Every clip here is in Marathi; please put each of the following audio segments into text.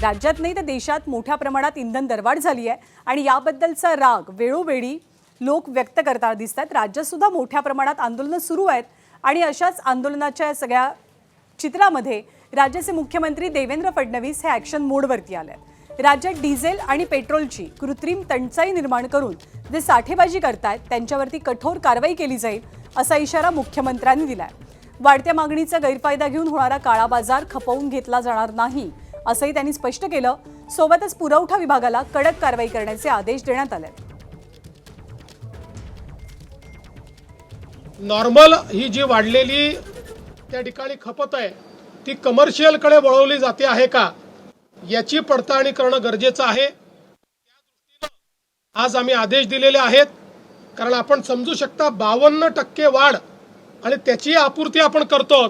राज्यात नाही तर देशात मोठ्या प्रमाणात इंधन दरवाढ झाली आहे आणि याबद्दलचा राग वेळोवेळी लोक व्यक्त करताना दिसतात। राज्यात सुद्धा मोठ्या प्रमाणात आंदोलनं सुरू आहेत आणि अशाच आंदोलनाच्या सगळ्या चित्रामध्ये राज्याचे मुख्यमंत्री देवेंद्र फडणवीस हे ॲक्शन मोडवरती आले। राज्यात डिझेल आणि पेट्रोलची कृत्रिम टंचाई निर्माण करून जे साठेबाजी करतायत त्यांच्यावरती कठोर कारवाई केली जाईल असा इशारा मुख्यमंत्र्यांनी दिलाय। वाढत्या मागणीचा गैरफायदा घेऊन होणारा काळा बाजार खपवून घेतला जाणार नाही असंही त्यांनी स्पष्ट केलं। सोबतच पुरवठा विभागाला कडक कारवाई करण्याचे आदेश देण्यात आले। नॉर्मल ही जी वाढलेली त्या ठिकाणी खपत आहे ती कमर्शियल कडे वळवली जाते आहे का याची पडताळणी करणं गरजेचं आहे। त्या दृष्टीने आज आम्ही आदेश दिलेले आहेत, कारण आपण समजू शकता 52% वाढ आणि त्याची आपूर्ती आपण करतो,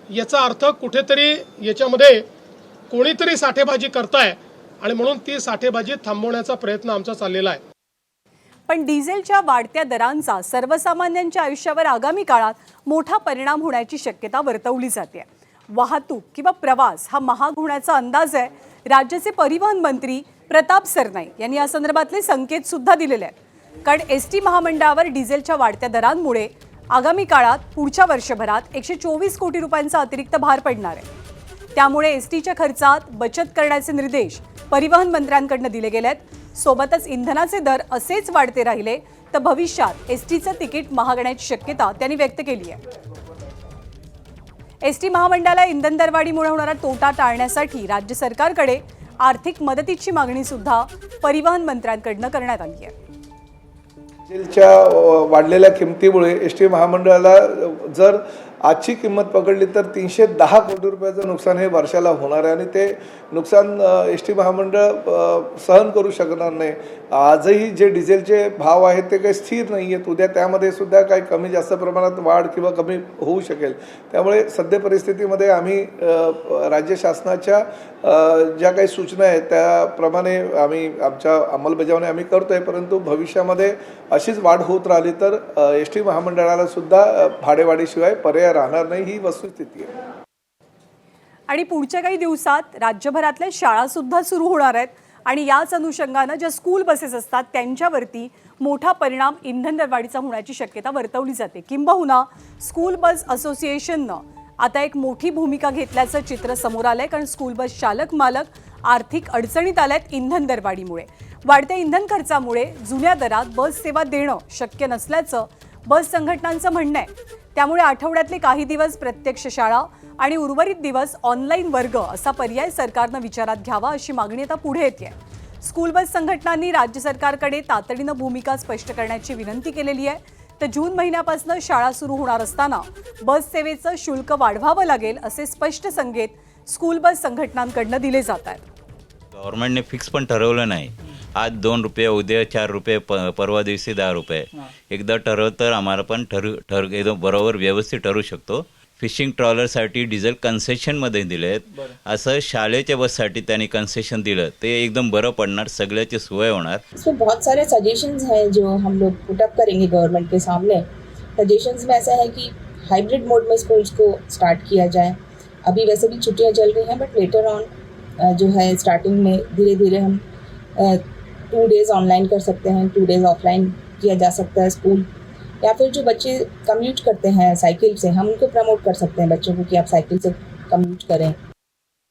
याचा अर्थ कुठेतरी याच्यामध्ये कोणीतरी साठेबाजी करताय आणि म्हणून ती साठेबाजी थांबवण्याचा प्रयत्न आमचा चाललेला आहे। पण डिझेलच्या वाढत्या दरांचा सर्वसामान्यांच्या आयुष्यावर आगामी काळात मोठा परिणाम होण्याची शक्यता वर्तवली जाते। वाहतूक किंवा प्रवास हा महाग होण्याचा अंदाज आहे। राज्याचे परिवहन मंत्री प्रताप सरनाईक यांनी या संदर्भातले संकेत सुद्धा दिलेले आहेत, कारण एसटी महामंडळावर डिझेलच्या वाढत्या दरांमुळे आगामी काळात पुढच्या वर्षभरात 124 कोटी रुपयांचा अतिरिक्त भार पडणार आहे। त्यामुळे एसटीच्या खर्चात बचत करण्याचे निर्देश परिवहन मंत्र्यांकडून दिले गेले आहेत। सोबतच इंधनाचे दर असेच वाढते राहिले तर भविष्यात एसटीचं तिकीट महागण्याची शक्यता त्यांनी व्यक्त केली आहे। एसटी महामंडळाला इंधन दरवाढीमुळे होणारा तोटा टाळण्यासाठी राज्य सरकारकडे आर्थिक मदतीची मागणी सुद्धा परिवहन मंत्र्यांकडून करण्यात आली आहे। डिझेलच्या वाढलेल्या किमतीमुळे एसटी महामंडळाला जर आजची किंमत पकडली तर 310 कोटी रुपयाचं नुकसान हे वर्षाला होणार आहे आणि ते नुकसान एसटी महामंडळ सहन करू शकणार नाही। आजही जे डिझेलचे भाव आहेत ते काही स्थिर नाही आहेत, उद्या त्यामध्ये सुद्धा काही कमी जास्त प्रमाणात वाढ किंवा कमी होऊ शकेल। त्यामुळे सध्या परिस्थितीमध्ये आम्ही राज्य शासनाच्या ज्या काही सूचना आहेत त्याप्रमाणे आम्ही आमच्या अंमलबजावणी आम्ही करतो आहे, परंतु भविष्यामध्ये अशीच वाढ होत राहिली तर एसटी महामंडळाला सुद्धा भाडेवाढीशिवाय पर्याय राहणार नाही, ही वस्तुस्थिती आहे। आणि पुढच्या काही दिवसात राज्यभरातल्या शाळा सुद्धा सुरू होणार आहेत आणि याच अनुषंगानं ज्या स्कूल बसेस असतात त्यांच्यावरती मोठा परिणाम इंधन दरवाढीचा होण्याची शक्यता वर्तवली जाते। किंबहुना स्कूल बस असोसिएशननं आता एक मोठी भूमिका घेतल्याचं चित्र समोर आलंय, कारण स्कूल बस चालक मालक आर्थिक अडचणीत आल्यात इंधन दरवाढीमुळे। वाढत्या इंधन खर्चामुळे जुन्या दरात बस सेवा देणं शक्य नसल्याचं बस संघटनांचं म्हणणं आहे। त्यामुळे आठवड्यातले काही दिवस प्रत्यक्ष शाळा आणि उर्वरित दिवस ऑनलाईन वर्ग असा पर्याय सरकारनं विचारात घ्यावा अशी मागणी आता पुढे येते। स्कूल बस संघटनांनी राज्य सरकारकडे तातडीनं भूमिका स्पष्ट करण्याची विनंती केलेली आहे। तर जून महिन्यापासून शाळा सुरू होणार असताना बस सेवेचं शुल्क वाढवावं लागेल असे स्पष्ट संकेत स्कूल बस संघटनांकडून दिले जात आहेत। गव्हर्नमेंटने फिक्स पण ठरवलं नाही, आज 2 रुपये उद्या 4 रुपये परवा दिवशी 10 रुपये एकदा ठरवलं तर आम्हाला पण एकदम बरोबर व्यवस्थित ठरू शकतो। फिशिंग ट्रॉलरसाठी डिझेल कन्सेशनमध्ये दिलेत, असं शाळेच्या बससाठी त्यांनी कन्सेशन दिलं ते एकदम बरं पडणार, सगळ्याची सोय होणार। इसमें बहुत सारे सजेशंस हैं जो हम लोग पुट अप करेंगे गवर्नमेंट के सामने। सजेशंस में ऐसा है कि हाइब्रिड मोड में स्कूल्स को स्टार्ट किया जाए। अभी वैसे भी छुट्टियां चल रही हैं, बट लेटर ऑन जो है स्टार्टिंग में धीरे धीरे हम 2 डेज़ ऑनलाइन कर सकते हैं, 2 डेज़ ऑफलाइन किया जा सकता है स्कूल। या फिर जो बच्चे कम्यूट करते हैं साइकिल से, हम उनको प्रमोट कर सकते हैं बच्चों को कि आप साइकिल से कम्यूट करें।